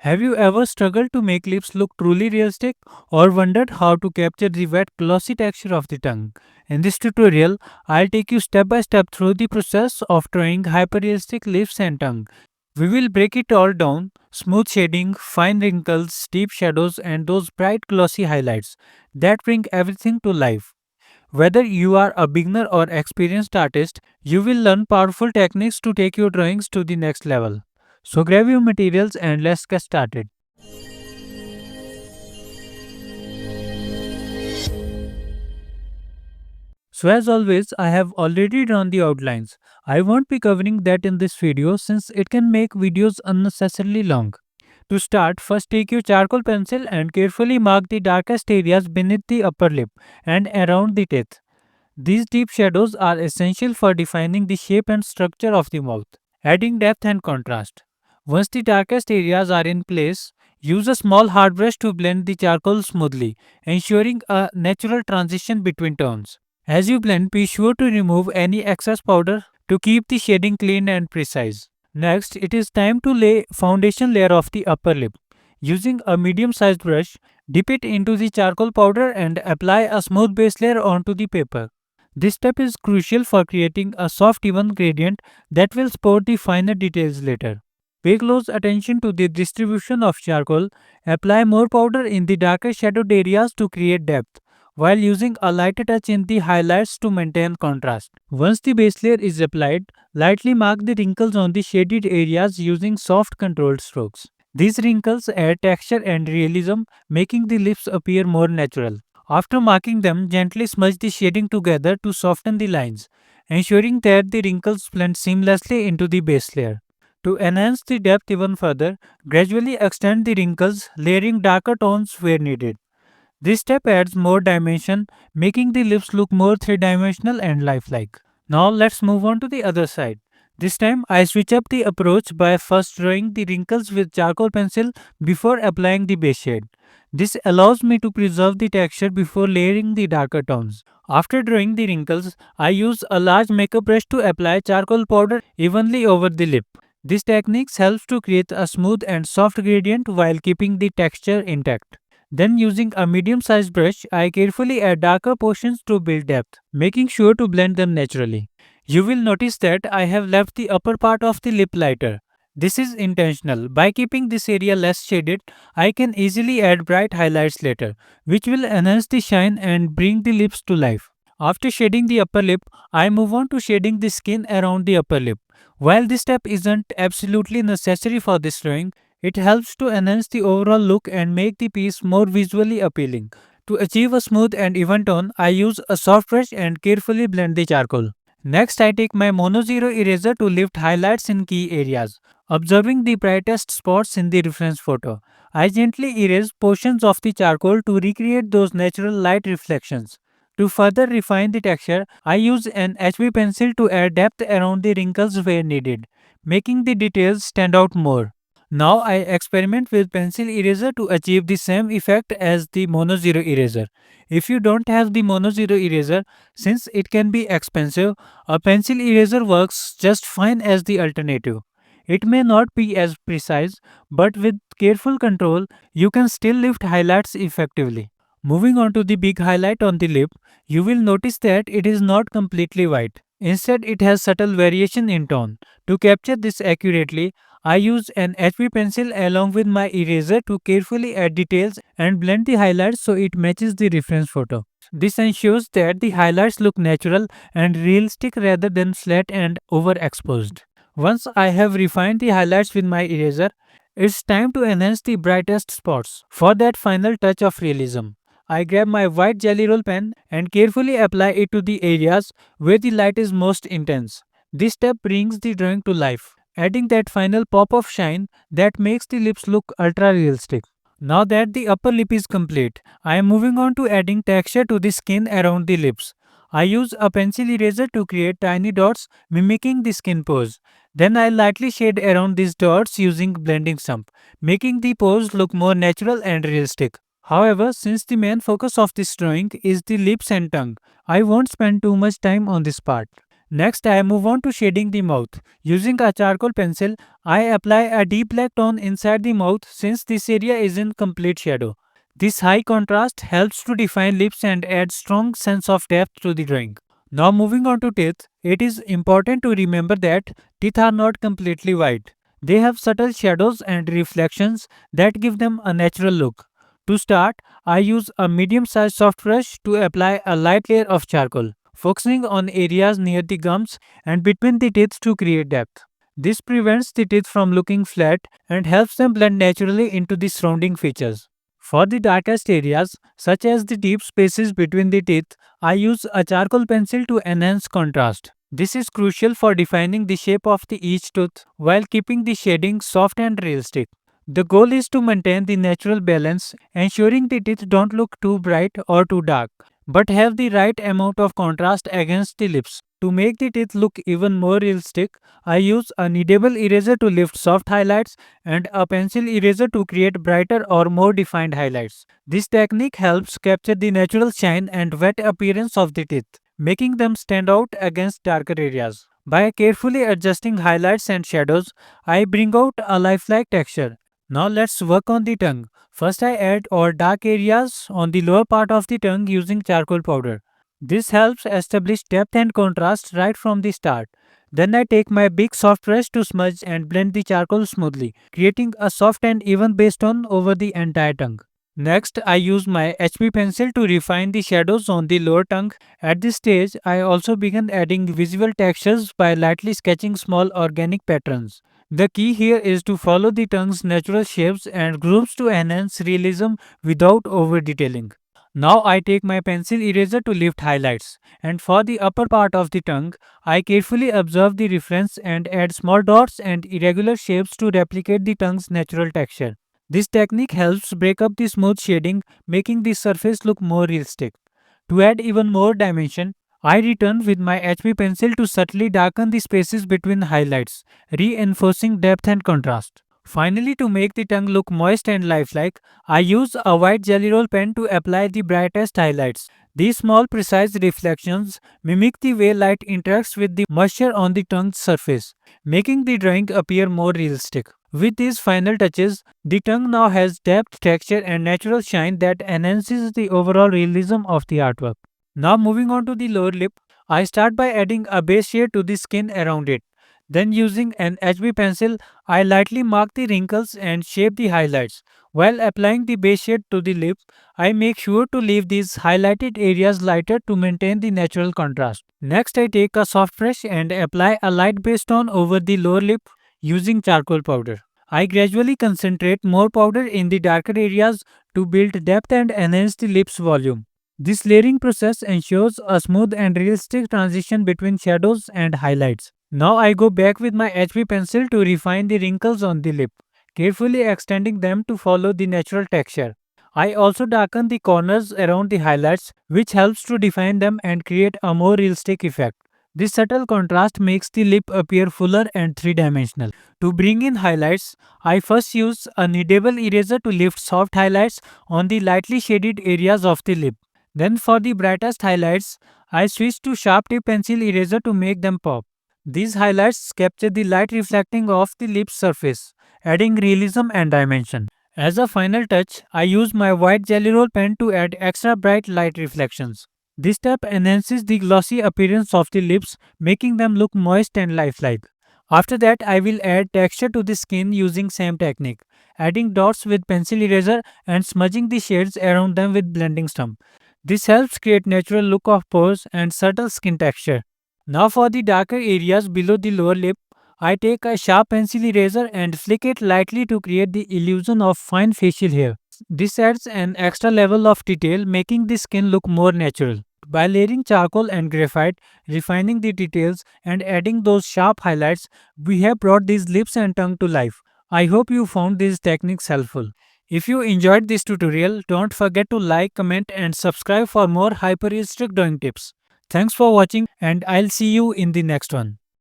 Have you ever struggled to make lips look truly realistic or wondered how to capture the wet, glossy texture of the tongue? In this tutorial, I'll take you step by step through the process of drawing hyperrealistic lips and tongue. We will break it all down: smooth shading, fine wrinkles, deep shadows, and those bright, glossy highlights that bring everything to life. Whether you are a beginner or experienced artist, you will learn powerful techniques to take your drawings to the next level. So grab your materials and let's get started. So as always, I have already drawn the outlines. I won't be covering that in this video since it can make videos unnecessarily long. To start, first take your charcoal pencil and carefully mark the darkest areas beneath the upper lip and around the teeth. These deep shadows are essential for defining the shape and structure of the mouth, adding depth and contrast. Once the darkest areas are in place, use a small hard brush to blend the charcoal smoothly, ensuring a natural transition between tones. As you blend, be sure to remove any excess powder to keep the shading clean and precise. Next, it is time to lay foundation layer of the upper lip. Using a medium sized brush, dip it into the charcoal powder and apply a smooth base layer onto the paper. This step is crucial for creating a soft even gradient that will support the finer details later. Pay close attention to the distribution of charcoal. Apply more powder in the darker shadowed areas to create depth, while using a lighter touch in the highlights to maintain contrast. Once the base layer is applied, lightly mark the wrinkles on the shaded areas using soft controlled strokes. These wrinkles add texture and realism, making the lips appear more natural. After marking them, gently smudge the shading together to soften the lines, ensuring that the wrinkles blend seamlessly into the base layer. To enhance the depth even further, gradually extend the wrinkles, layering darker tones where needed. This step adds more dimension, making the lips look more three-dimensional and lifelike. Now let's move on to the other side. This time I switch up the approach by first drawing the wrinkles with charcoal pencil before applying the base shade. This allows me to preserve the texture before layering the darker tones. After drawing the wrinkles, I use a large makeup brush to apply charcoal powder evenly over the lip. This technique helps to create a smooth and soft gradient while keeping the texture intact. Then using a medium sized brush, I carefully add darker portions to build depth, making sure to blend them naturally. You will notice that I have left the upper part of the lip lighter. This is intentional. By keeping this area less shaded, I can easily add bright highlights later, which will enhance the shine and bring the lips to life. After shading the upper lip, I move on to shading the skin around the upper lip. While this step isn't absolutely necessary for this drawing, it helps to enhance the overall look and make the piece more visually appealing. To achieve a smooth and even tone, I use a soft brush and carefully blend the charcoal. Next, I take my Mono Zero eraser to lift highlights in key areas. Observing the brightest spots in the reference photo, I gently erase portions of the charcoal to recreate those natural light reflections. To further refine the texture, I use an HB pencil to add depth around the wrinkles where needed, making the details stand out more. Now I experiment with pencil eraser to achieve the same effect as the Mono Zero eraser. If you don't have the Mono Zero eraser, since it can be expensive, a pencil eraser works just fine as the alternative. It may not be as precise, but with careful control, you can still lift highlights effectively. Moving on to the big highlight on the lip, you will notice that it is not completely white. Instead, it has subtle variation in tone. To capture this accurately, I use an HB pencil along with my eraser to carefully add details and blend the highlights so it matches the reference photo. This ensures that the highlights look natural and realistic rather than flat and overexposed. Once I have refined the highlights with my eraser, it's time to enhance the brightest spots. For that final touch of realism, I grab my white jelly roll pen and carefully apply it to the areas where the light is most intense. This step brings the drawing to life, adding that final pop of shine that makes the lips look ultra realistic. Now that the upper lip is complete, I am moving on to adding texture to the skin around the lips. I use a pencil eraser to create tiny dots mimicking the skin pose. Then I lightly shade around these dots using blending stump, making the pose look more natural and realistic. However, since the main focus of this drawing is the lips and tongue, I won't spend too much time on this part. Next, I move on to shading the mouth. Using a charcoal pencil, I apply a deep black tone inside the mouth since this area is in complete shadow. This high contrast helps to define lips and add strong sense of depth to the drawing. Now moving on to teeth, it is important to remember that teeth are not completely white. They have subtle shadows and reflections that give them a natural look. To start, I use a medium-sized soft brush to apply a light layer of charcoal, focusing on areas near the gums and between the teeth to create depth. This prevents the teeth from looking flat and helps them blend naturally into the surrounding features. For the darkest areas, such as the deep spaces between the teeth, I use a charcoal pencil to enhance contrast. This is crucial for defining the shape of each tooth while keeping the shading soft and realistic. The goal is to maintain the natural balance, ensuring the teeth don't look too bright or too dark, but have the right amount of contrast against the lips. To make the teeth look even more realistic, I use a kneadable eraser to lift soft highlights and a pencil eraser to create brighter or more defined highlights. This technique helps capture the natural shine and wet appearance of the teeth, making them stand out against darker areas. By carefully adjusting highlights and shadows, I bring out a lifelike texture. Now let's work on the tongue. First I add or dark areas on the lower part of the tongue using charcoal powder. This helps establish depth and contrast right from the start. Then I take my big soft brush to smudge and blend the charcoal smoothly, creating a soft and even base tone over the entire tongue. Next, I use my HB pencil to refine the shadows on the lower tongue. At this stage, I also begin adding visual textures by lightly sketching small organic patterns. The key here is to follow the tongue's natural shapes and grooves to enhance realism without over detailing. Now I take my pencil eraser to lift highlights, and for the upper part of the tongue, I carefully observe the reference and add small dots and irregular shapes to replicate the tongue's natural texture. This technique helps break up the smooth shading, making the surface look more realistic. To add even more dimension, I return with my HB pencil to subtly darken the spaces between highlights, reinforcing depth and contrast. Finally, to make the tongue look moist and lifelike, I use a white jelly roll pen to apply the brightest highlights. These small, precise reflections mimic the way light interacts with the moisture on the tongue's surface, making the drawing appear more realistic. With these final touches, the tongue now has depth, texture, and natural shine that enhances the overall realism of the artwork. Now, moving on to the lower lip, I start by adding a base shade to the skin around it. Then, using an HB pencil, I lightly mark the wrinkles and shape the highlights. While applying the base shade to the lip, I make sure to leave these highlighted areas lighter to maintain the natural contrast. Next, I take a soft brush and apply a light base tone over the lower lip using charcoal powder. I gradually concentrate more powder in the darker areas to build depth and enhance the lip's volume. This layering process ensures a smooth and realistic transition between shadows and highlights. Now I go back with my HB pencil to refine the wrinkles on the lip, carefully extending them to follow the natural texture. I also darken the corners around the highlights, which helps to define them and create a more realistic effect. This subtle contrast makes the lip appear fuller and three-dimensional. To bring in highlights, I first use a kneadable eraser to lift soft highlights on the lightly shaded areas of the lip. Then for the brightest highlights, I switch to sharp tip pencil eraser to make them pop. These highlights capture the light reflecting off the lip's surface, adding realism and dimension. As a final touch, I use my white jelly roll pen to add extra bright light reflections. This step enhances the glossy appearance of the lips, making them look moist and lifelike. After that, I will add texture to the skin using same technique, adding dots with pencil eraser and smudging the shades around them with blending stump. This helps create natural look of pores and subtle skin texture. Now for the darker areas below the lower lip, I take a sharp pencil eraser and flick it lightly to create the illusion of fine facial hair. This adds an extra level of detail, making the skin look more natural. By layering charcoal and graphite, refining the details, and adding those sharp highlights, we have brought these lips and tongue to life. I hope you found these techniques helpful. If you enjoyed this tutorial, don't forget to like, comment, and subscribe for more hyper-realistic drawing tips. Thanks for watching, and I'll see you in the next one.